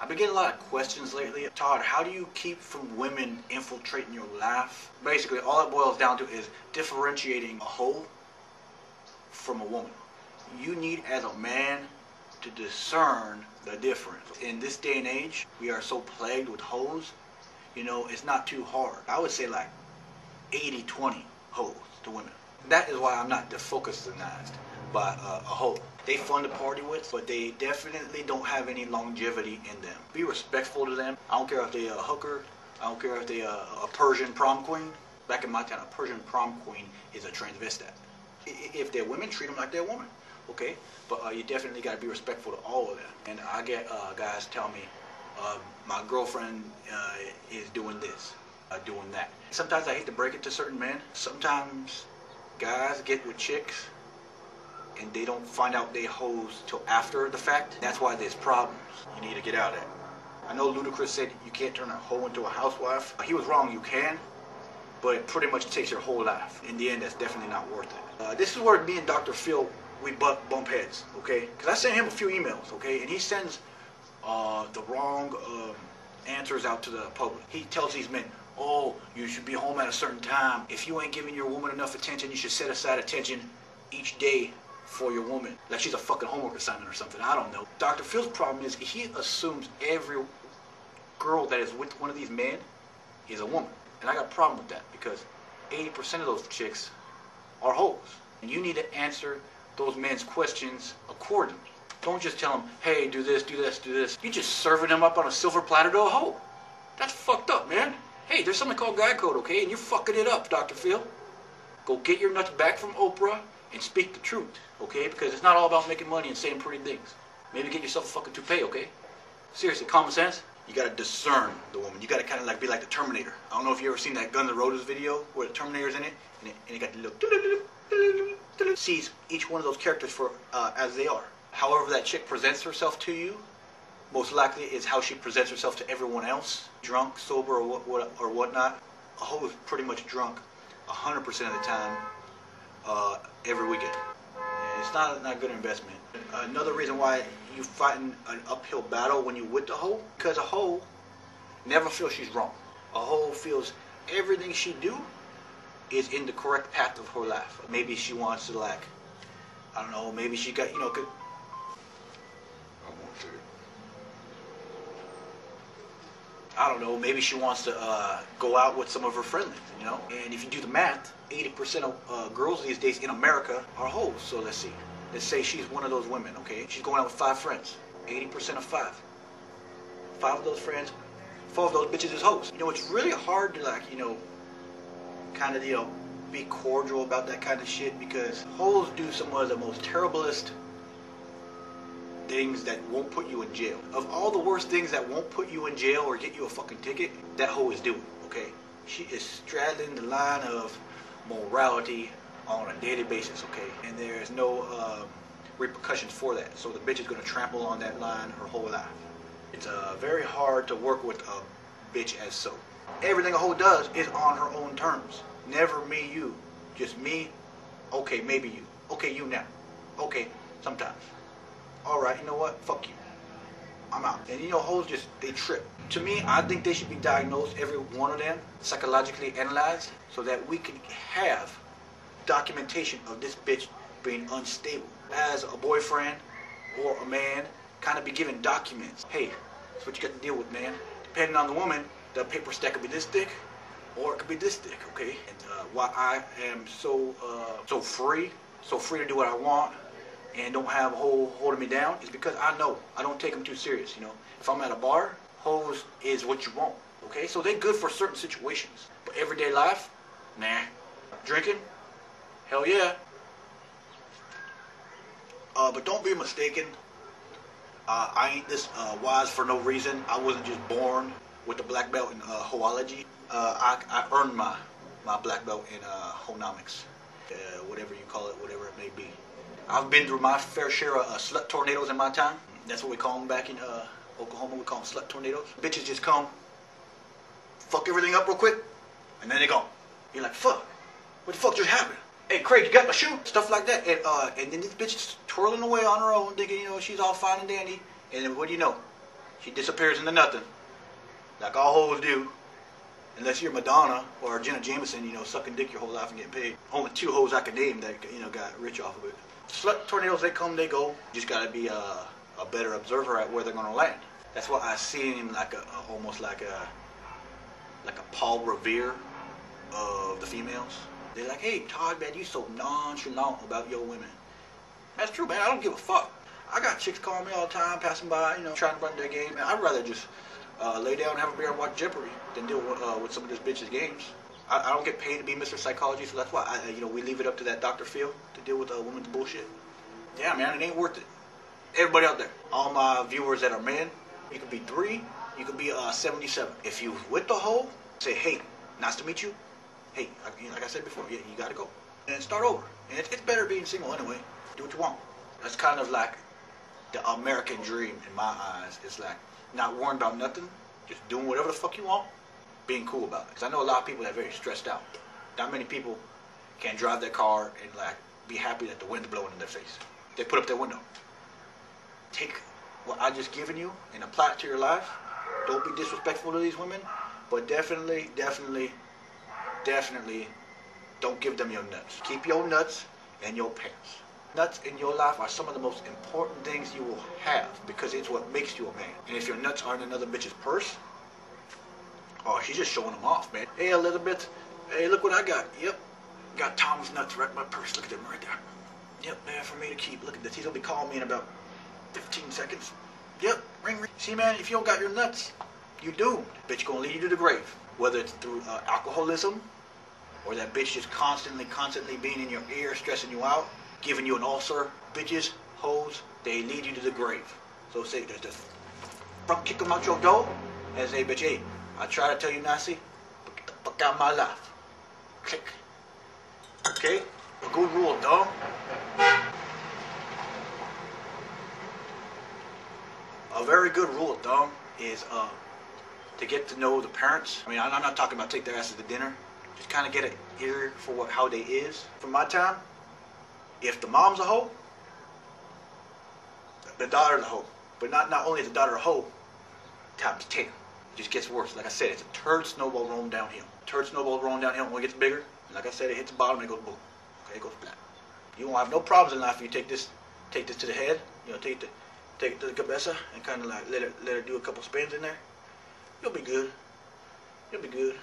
I've been getting a lot of questions lately. Todd, how do you keep from women infiltrating your life? Basically, all it boils down to is differentiating a hoe from a woman. You need, as a man, to discern the difference. In this day and age, we are so plagued with hoes, you know, it's not too hard. I would say like 80-20 hoes to women. That is why I'm not defocused by a hoe. They fun to party with, but they definitely don't have any longevity in them. Be respectful to them. I don't care if they're a hooker. I don't care if they're a Persian prom queen. Back in my time, a Persian prom queen is a transvestite. If they're women, treat them like they're a woman, okay? But you definitely got to be respectful to all of them. And I get guys tell me, my girlfriend is doing this, doing that. Sometimes I hate to break it to certain men. Sometimes guys get with chicks and they don't find out they hoes till after the fact. That's why there's problems. You need to get out of it. I know Ludacris said you can't turn a hoe into a housewife. He was wrong, you can, but it pretty much takes your whole life. In the end, that's definitely not worth it. This is where me and Dr. Phil, we bump heads, okay? Because I sent him a few emails, okay? And he sends the wrong answers out to the public. He tells these men, oh, you should be home at a certain time. If you ain't giving your woman enough attention, you should set aside attention each day for your woman. Like she's a fucking homework assignment or something. I don't know. Dr. Phil's problem is he assumes every girl that is with one of these men is a woman. And I got a problem with that because 80% of those chicks are hoes. And you need to answer those men's questions accordingly. Don't just tell them, hey, do this, do this, do this. You're just serving them up on a silver platter to a hoe. That's fucked up, man. Hey, there's something called guy code, okay? And you're fucking it up, Dr. Phil. Go get your nuts back from Oprah and speak the truth, okay? Because it's not all about making money and saying pretty things. Maybe get yourself a fucking toupee, okay? Seriously, common sense. You gotta discern the woman. You gotta kind of like be like the Terminator. I don't know if you ever seen that Guns N' Roses video where the Terminator's in it, and it got the little sees each one of those characters for as they are. However that chick presents herself to you, most likely is how she presents herself to everyone else, drunk, sober, or whatnot. A hoe is pretty much drunk 100% of the time, every weekend. And it's not a good investment. Another reason why you fighting an uphill battle when you with the hoe, because a hoe never feels she's wrong. A hoe feels everything she do is in the correct path of her life. Maybe she wants to, like, I don't know, maybe she got, you know, I don't know, maybe she wants to go out with some of her friends, you know? And if you do the math, 80% of girls these days in America are hoes. So let's see. Let's say she's one of those women, okay? She's going out with 5 friends. 80% of 5. 5 of those friends, 4 of those bitches is hoes. You know, it's really hard to, like, you know, kind of, you know, be cordial about that kind of shit because hoes do some of the most terriblest things that won't put you in jail. Of all the worst things that won't put you in jail or get you a fucking ticket, that hoe is doing, okay? She is straddling the line of morality on a daily basis, okay? And there's no repercussions for that. So the bitch is gonna trample on that line her whole life. It's very hard to work with a bitch as so. Everything a hoe does is on her own terms. Never me, you. Just me, okay, maybe you. Okay, you now. Okay, sometimes. Alright, you know what? Fuck you. I'm out. And you know, hoes just, they trip. To me, I think they should be diagnosed, every one of them, psychologically analyzed, so that we can have documentation of this bitch being unstable. As a boyfriend or a man, kind of be given documents. Hey, that's what you got to deal with, man. Depending on the woman, the paper stack could be this thick, or it could be this thick, okay? And why I am so free to do what I want, and don't have a hoe holding me down is because I know I don't take them too serious, you know. If I'm at a bar, hoes is what you want, okay? So they're good for certain situations. But everyday life, nah. Drinking, hell yeah. But don't be mistaken. I ain't this wise for no reason. I wasn't just born with a black belt in hoology. I earned my black belt in honomics, whatever you call it, whatever it may be. I've been through my fair share of slut tornadoes in my time. That's what we call them back in Oklahoma. We call them slut tornadoes. Bitches just come, fuck everything up real quick, and then they go. You're like, fuck, what the fuck just happened? Hey, Craig, you got my shoe? Stuff like that. And then this bitch is twirling away on her own, thinking, you know, she's all fine and dandy. And then what do you know? She disappears into nothing, like all hoes do. Unless you're Madonna or Jenna Jameson, you know, sucking dick your whole life and getting paid. Only 2 hoes I can name that, you know, got rich off of it. Slut tornadoes, they come, they go. You just gotta be a better observer at where they're gonna land. That's why I see him like almost like a Paul Revere of the females. They're like, hey, Todd, man, you so nonchalant about your women. That's true, man. I don't give a fuck. I got chicks calling me all the time, passing by, you know, trying to run their game. Man, I'd rather just lay down and have a beer and watch Jeopardy than deal with some of this bitch's games. I don't get paid to be Mr. Psychology, so that's why you know, we leave it up to that Dr. Phil to deal with women's bullshit. Yeah, man, it ain't worth it. Everybody out there, all my viewers that are men, you could be 3, you could be 77. If you with the hoe, say, hey, nice to meet you. Hey, like I said before, yeah, you gotta go and start over. And it's better being single anyway. Do what you want. That's kind of like the American dream in my eyes. It's like not worrying about nothing, just doing whatever the fuck you want, being cool about it. Because I know a lot of people that are very stressed out. Not many people can drive their car and like be happy that the wind's blowing in their face. They put up their window. Take what I just given you and apply it to your life. Don't be disrespectful to these women, but definitely don't give them your nuts. Keep your nuts in your pants. Nuts in your life are some of the most important things you will have because it's what makes you a man. And if your nuts aren't another bitch's purse, oh, she's just showing them off, man. Hey, Elizabeth, hey, look what I got. Yep, got Tom's nuts right in my purse. Look at them right there. Yep, man, for me to keep. Look at this. He's gonna be calling me in about 15 seconds. Yep, ring, ring. See, man, if you don't got your nuts, you doomed. Bitch gonna lead you to the grave. Whether it's through alcoholism or that bitch just constantly being in your ear, stressing you out, giving you an ulcer. Bitches, hoes, they lead you to the grave. So say, just front kick them out your door and say, bitch, hey, I try to tell you nicely, but get the fuck out of my life. Click. Okay? A good rule, dog. A very good rule, dog, is to get to know the parents. I mean, I'm not talking about take their asses to dinner. Just kind of get an ear for how they is. From my time, if the mom's a hoe, the daughter's a hoe. But not only is the daughter a hoe, times 10. It just gets worse. Like I said, it's a turd snowball rolling downhill. Turd snowball rolling downhill. When it gets bigger, like I said, it hits the bottom and it goes boom. Okay, it goes flat. You won't have no problems in life if you take this to the head. You know, take it to the cabeza and kind of like let her do a couple spins in there. You'll be good. You'll be good.